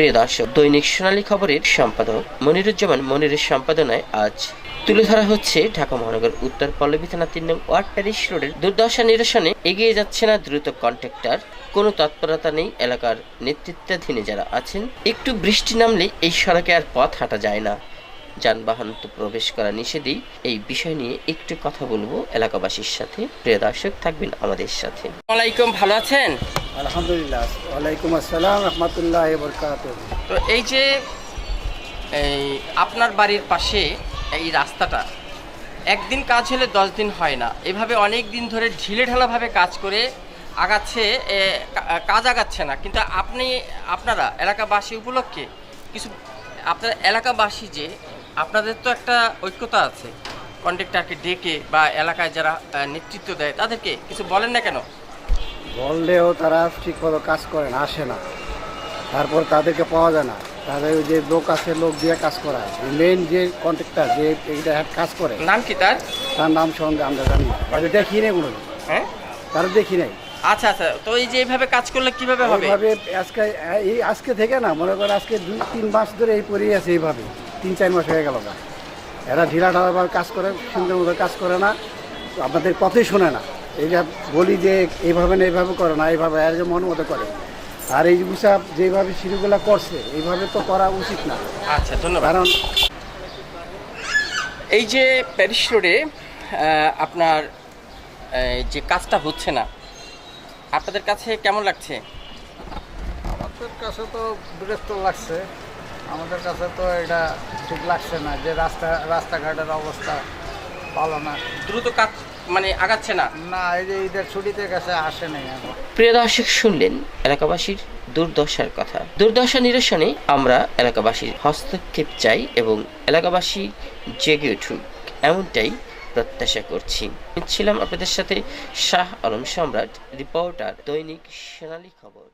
প্রিয় দর্শক, দৈনিক সোনালী খবরের সম্পাদক মনিরুজ্জামান মনিরের সম্পাদনায় আজ তুলে ধরা হচ্ছে ঢাকা মহানগর উত্তর পল্লবী থানা ৩ নং ওয়ার্ড প্যারিশ রোডের দুর্দশা নিরসনে এগিয়ে যাচ্ছে না দ্রুত কন্ট্রাক্টর। কোনো তৎপরতা নেই এলাকার নেতৃত্বাধীনে যারা আছেন। একটু বৃষ্টি নামলে এই সড়কে আর পথ হাঁটা যায় না, যানবাহন তো প্রবেশ করা নিষেধই। এই বিষয় নিয়ে একটু কথা বলবো এলাকাবাসীর সাথে। প্রিয় দর্শক, থাকবেন আমাদের সাথে। ওয়ালাইকুম, ভালো আছেন? আলহামদুলিল্লাহ। ওয়ালাইকুম আসসালাম রহমতুল্লাহি ওয়া বারাকাতুহু। তো এই যে আপনার বাড়ির পাশে এই রাস্তাটা একদিন কাজ হলে 10 দিন হয় না, এভাবে অনেক দিন ধরে ঢিলে ঢালাভাবে কাজ করে আগাচ্ছে, কাজ আগাচ্ছে না। কিন্তু আপনারা এলাকাবাসী উপলক্ষে কিছু, আপনার এলাকাবাসী যে আপনাদের তো একটা ঐক্যতা আছে, কন্ট্রাক্টরকে ডেকে বা এলাকায় যারা নেতৃত্ব দেয় তাদেরকে কিছু বলেন না কেন? বললেও তারা ঠিকমতো কাজ করে না, আসে না, তারপর তাদেরকে পাওয়া যায় না। তাদের যে লোক আছে, লোক দিয়ে কাজ করায়, মেইন যে কন্ট্রাক্টর যে এইটা কাজ করে, নাম কি তার? তার নাম সঙ্গে আমরা জানি না, তাদের দেখি নাই কোনো। হ্যাঁ, তারা দেখি নাই। আচ্ছা আচ্ছা। তো এই যে এইভাবে কাজ করলে কিভাবে হবে? এইভাবে আজকে থেকে না, মনে করেন আজকে 2-3 মাস ধরে এই পরেই আছে, এইভাবে 3-4 মাস হয়ে গেল না। এরা ঢিলা ঢালাভাবে কাজ করে, সুন্দর মতো কাজ করে না, আপনাদের কথাই শোনে না। এইটা বলি যে এইভাবে না, এইভাবে করে না, এইভাবে আর যে মন মতো করে। আর এই হিসাব যেভাবে সিঁড়িগুলো করছে, এইভাবে তো করা উচিত না। আচ্ছা, ধন্যবাদ। কারণ এই যে প্যারিশ রোডে আপনার যে কাজটা হচ্ছে না, আপনাদের কাছে কেমন লাগছে? আমাদের কাছে তো বিরক্ত লাগছে। আমাদের কাছে তো এটা ঠিক লাগছে না যে রাস্তাঘাটের অবস্থা ভালো না। দ্রুত কাজ মানে আগাচ্ছে না। না, এই যে ঈদের ছুটিতে কাছে আসে নাই এখন। প্রিয় দর্শক, শুনলেন এলাকাবাসীর দুর্দশার কথা। দুর্দশা নিরসনে আমরা এলাকাবাসীর হস্তক্ষেপ চাই এবং এলাকাবাসী জেগে উঠুক, এমনটাই প্রত্যাশা করছি। ছিলাম আপনাদের সাথে শাহ আলম সম্রাট, রিপোর্টার, দৈনিক সোনালী খবর।